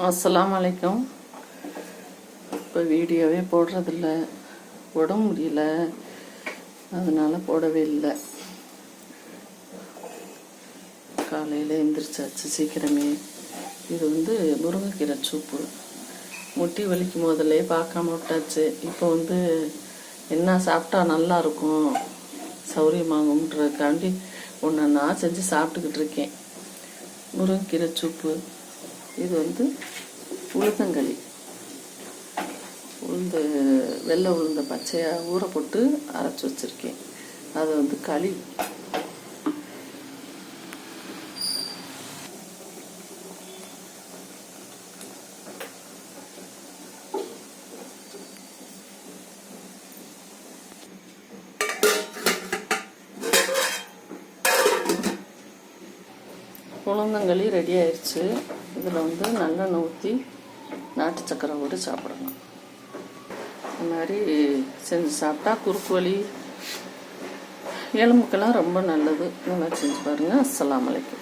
அஸ்ஸலாமு அலைக்கும். இப்போ வீடியோவே போடுறதில்ல, உடம்பு முடியல, அதனால் போடவே இல்லை. காலையில் எந்திரிச்சாச்சு சீக்கிரமே. இது முருங்கைக்கீரை சூப்பு. முட்டி வலிக்கும் போதிலே பார்க்காம விட்டாச்சு. இப்போ என்ன சாப்பிட்டா நல்லா இருக்கும், சௌரியமாகும்ன்றதுக்காண்டி ஒன்றா செஞ்சு சாப்பிட்டுக்கிட்டு இருக்கேன். முருங்கைக்கீரை சூப்பு. இது உளுந்தங்களி. வெள்ளை உளுந்த பச்சையாக ஊற போட்டு அரைச்சி வச்சுருக்கேன். அதை களி. உளுந்தங்களி ரெடி ஆயிடுச்சு. இதில் நல்லெண்ணெய் ஊற்றி நாட்டு சக்கரை போட்டு சாப்பிடணும். இந்த மாதிரி செஞ்சு சாப்பிட்டா குறுக்கு வலி, எலும்புக்கெல்லாம் ரொம்ப நல்லது. இந்த மாதிரி செஞ்சு பாருங்கள். அஸ்ஸலாமு அலைக்கும்.